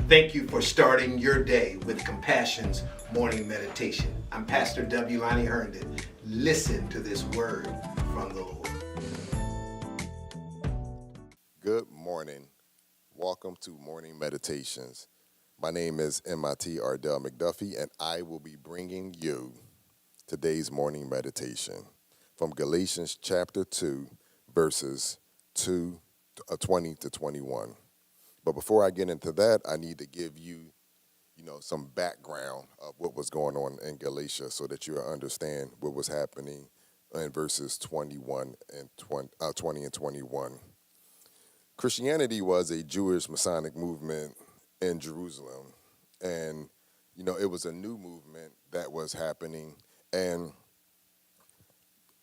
Thank you for starting your day with Compassion's morning meditation. I'm Pastor W. Lonnie Herndon. Listen to this word from the Lord. Good morning. Welcome to Morning Meditations. My name is MIT Ardell McDuffie, and I will be bringing you today's morning meditation from Galatians chapter 2, verses 20 to 21. But before I get into that, I need to give you, some background of what was going on in Galatia so that you'll understand what was happening in verses 21 and 20 and 21. Christianity was a Jewish Masonic movement in Jerusalem. And, it was a new movement that was happening. And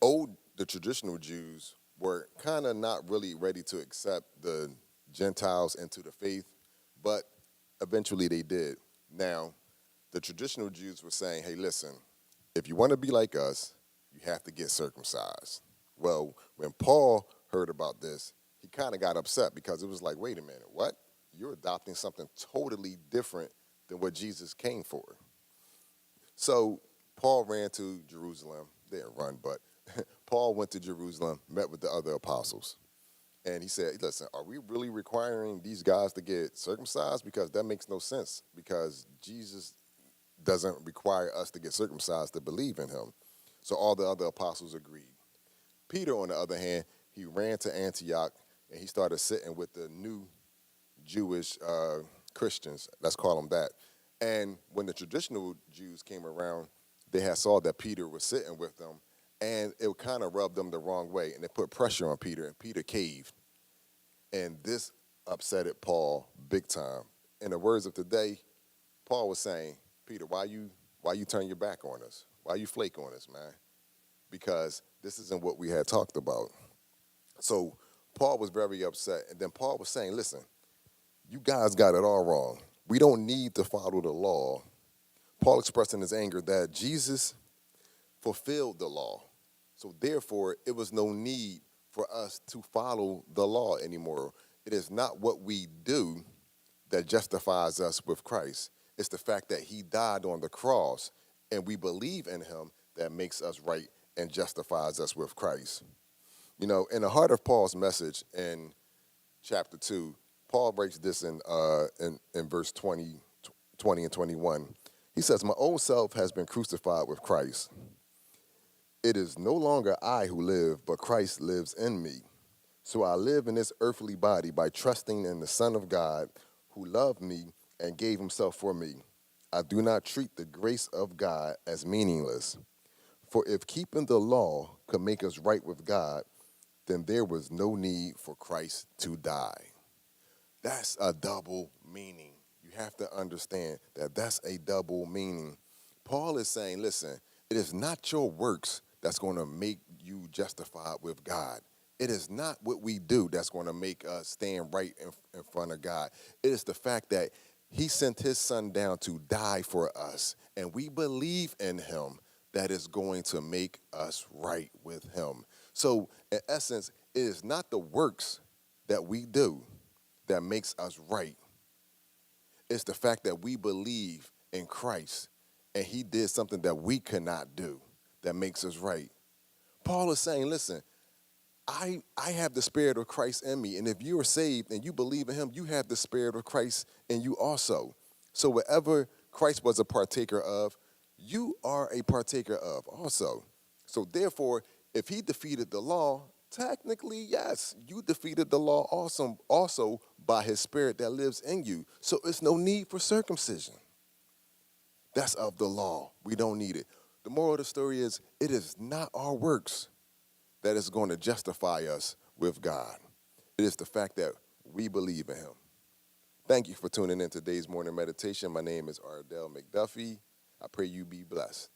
the traditional Jews were kind of not really ready to accept the Gentiles into the faith, but eventually they did. Now, the traditional Jews were saying, hey, listen, if you want to be like us, you have to get circumcised. Well, when Paul heard about this, he kind of got upset because it was like, wait a minute, what? You're adopting something totally different than what Jesus came for. So Paul ran to Jerusalem. They didn't run, but Paul went to Jerusalem, met with the other apostles. And he said, listen, are we really requiring these guys to get circumcised? Because that makes no sense, because Jesus doesn't require us to get circumcised to believe in him. So all the other apostles agreed. Peter, on the other hand, he ran to Antioch, and he started sitting with the new Jewish Christians, let's call them that. And when the traditional Jews came around, they had saw that Peter was sitting with them, and it kind of rubbed them the wrong way, and they put pressure on Peter, and Peter caved. And this upsetted Paul big time. In the words of today, Paul was saying, Peter, why you turn your back on us? Why you flake on us, man? Because this isn't what we had talked about. So Paul was very upset. And then Paul was saying, listen, you guys got it all wrong. We don't need to follow the law. Paul expressed in his anger that Jesus fulfilled the law. So therefore, it was no need for us to follow the law anymore. It is not what we do that justifies us with Christ. It's the fact that he died on the cross and we believe in him that makes us right and justifies us with Christ. In the heart of Paul's message in chapter 2, Paul breaks this in verse 20 and 21. He says, my old self has been crucified with Christ. It is no longer I who live, but Christ lives in me. So I live in this earthly body by trusting in the Son of God who loved me and gave himself for me. I do not treat the grace of God as meaningless. For if keeping the law could make us right with God, then there was no need for Christ to die. That's a double meaning. You have to understand that that's a double meaning. Paul is saying, listen, it is not your works that's going to make you justified with God. It is not what we do that's going to make us stand right in front of God. It is the fact that he sent his son down to die for us, and we believe in him that is going to make us right with him. So, in essence, it is not the works that we do that makes us right. It's the fact that we believe in Christ, and he did something that we could not do that makes us right. Paul is saying, listen, I have the Spirit of Christ in me. And if you are saved and you believe in him, you have the Spirit of Christ in you also. So whatever Christ was a partaker of, you are a partaker of also. So therefore, if he defeated the law, technically, yes, you defeated the law also by his Spirit that lives in you. So it's no need for circumcision. That's of the law. We don't need it. The moral of the story is, it is not our works that is going to justify us with God. It is the fact that we believe in him. Thank you for tuning in to today's morning meditation. My name is Ardell McDuffie. I pray you be blessed.